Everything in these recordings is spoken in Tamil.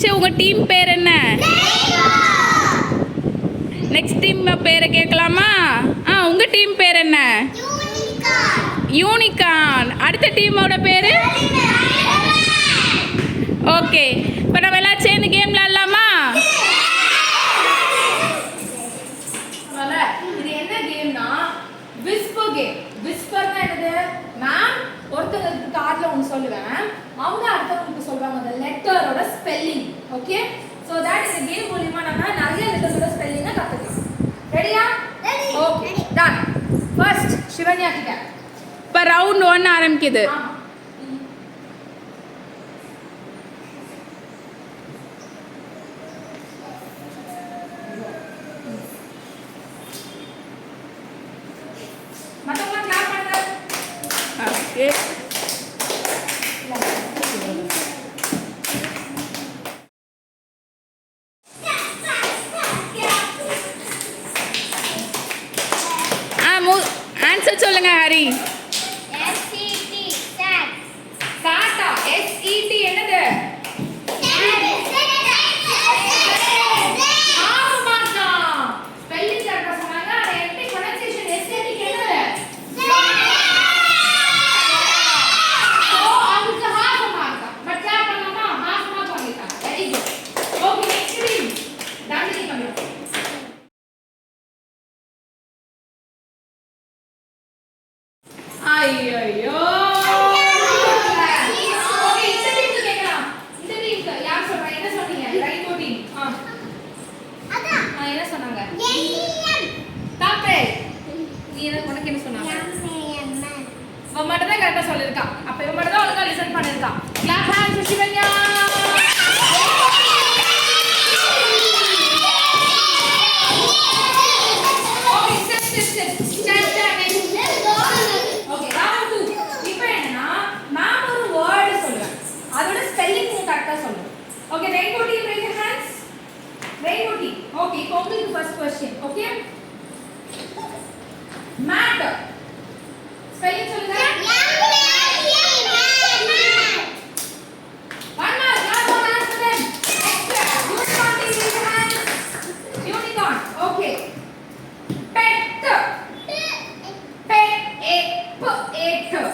சரி உங்கள் டீம் பேர் என்ன? நெக்ஸ்ட் டீம் பேரை கேட்கலாமா? உங்கள் டீம் பேர் என்ன? யூனிகார்ன். அடுத்த டீமோட பேர்? ஓகே, இப்போ நம்ம எல்லாம் சேர்ந்து கேம் விளையாடலாமா? இது என்ன கேம்னா விஸ்பர் கேம். விஸ்பர்னா என்னது? மேம் ஒருத்தங்களுக்கு கார்ட்ல ஒன்று சொல்லுவேன், அவங்க அடுத்தவங்களுக்கு சொல்றாங்க அந்த லெட்டரோட ஸ்பெல்லிங். ஓகே, சோ தட் இந்த கேம் மூலமா நம்ம நிறைய லெட்டரோட ஸ்பெல்லிங்கை கத்துக்கலாம். ரெடியா? Okay, ton. ஃபர்ஸ்ட் சிவன்யா கிட்ட. இப்போ ரவுண்ட் 1 ஆரம்பிக்குது. மத்தவங்க கிளாப் பண்ணுங்க. ஓகே, ஆன்சர் சொல்லுங்க ஹரி. சாட்டா. SET என்னது? ஆமாக்கா. ஸ்பெல்லிங் கரெக்ட்டா சொன்னாங்க. ஆனா எப்படி ப்ரொனன்சியேஷன் SET க்கு என்னது? ஓ, அதுக்கு half mark. பட் கிளாப் பண்ணாமா? half mark வாங்கிட்டாங்க. Very good. Okay, next team. டான்சி கம்மி. ஐயோ, ஓகே, இந்த டீம் கேக்கலாம். இந்த டீம் யார் சொல்றா? என்ன சொன்னீங்க? Right team. என்ன சொன்னாங்க? தப்பு. நீ உனக்கு என்ன சொன்னாங்க? இவன் மட்டும் தான் கரெக்டா சொல்லிருக்கா. அப்ப இவன் மட்டும் தான் ஒழுங்கா லிசன் பண்ணிருக்கா. Clap hands Shivanya. Okay, step. Okay, round 2. இப்போ என்னன்னா மேம் ஒரு வேர்ட் சொல்லுவேன், அதோட ஸ்பெல்லிங் நீங்க கரெக்ட்டா சொல்லணும். Okay, rainbow team raise your hands. Rainbow team. Okay, இப்போ உங்களுக்கு first question. Okay, mat spelling சொல்லுங்க. One more, last one answer then. Extra. Unicorn team raise your hands. Unicorn. Okay. Pet.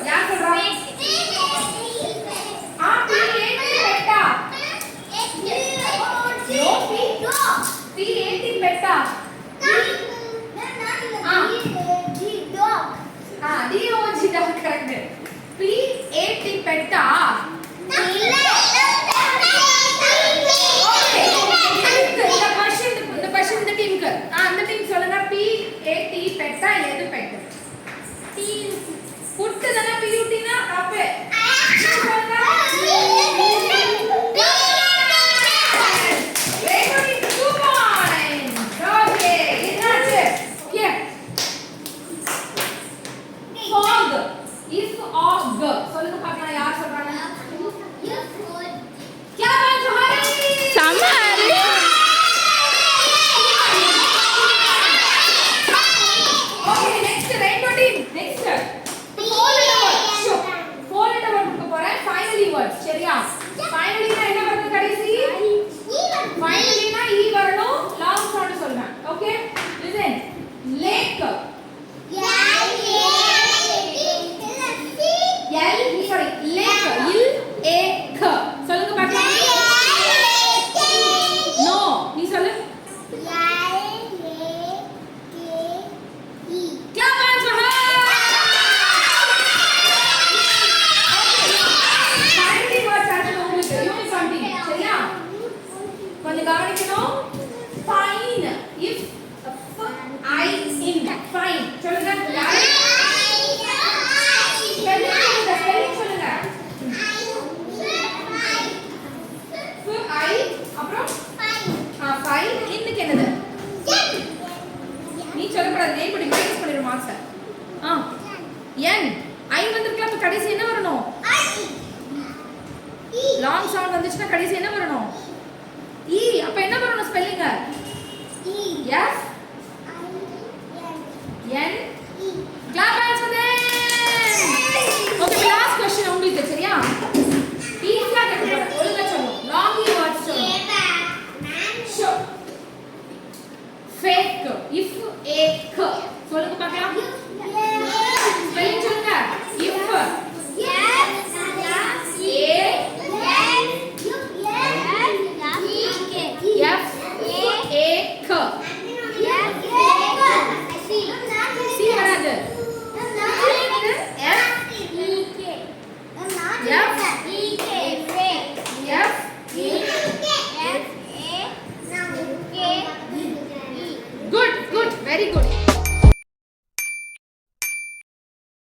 யார் சொல்றா? பெட்டா. P-A-T பெட்டா. D-O-G dog correct. P-A-T பெட்டா. இந்த question இந்த டீமுக்கு. அந்த டீம் சொல்லுங்க. P-A-T பெட்டா எது பெட்? புட்டு தான பியூட்டினா தப்பு. Ready 2 points. ஓகே, என்னாச்சு? Okay, fog. If of g சொல்லுங்க பார்க்கலாம் யார் சொல்றாங்க? क्या बात है? Summer. Okay, next rainbow team. Next சரியா? ஃபைனலினா என்ன வரணும் கடைசி? ஃபைனலினா ஈ வரணும். லாங் சவுண்ட் சொல்றேன். Okay, listen. Lake. Lake. L A K. சொல்லுங்க பார்க்கலாம். நோ, நீ சொல்லு. கொஞ்சம் கவனிக்கணும். Fine. F I N fine சொல்லுங்க. ஸ்பெல்லிங் சொல்லுங்க. ஐ அப்புறம் ஃபைன். இன்னுக்கு என்னது? நீ சொல்லக்கூடாது. நேம் பண்ணி மைனஸ் பண்ணிரு மார்க்ஸ். என் ஐ வந்திருக்கலாம். அப்ப கடைசி என்ன வரணும்? லாங் சவுண்ட் வந்துச்சுன்னா கடைசி என்ன வரணும்? E. அப்ப என்ன வரணும் spelling? F N E. Clap hands for them. Okay, last question உங்களுக்கு சரியா?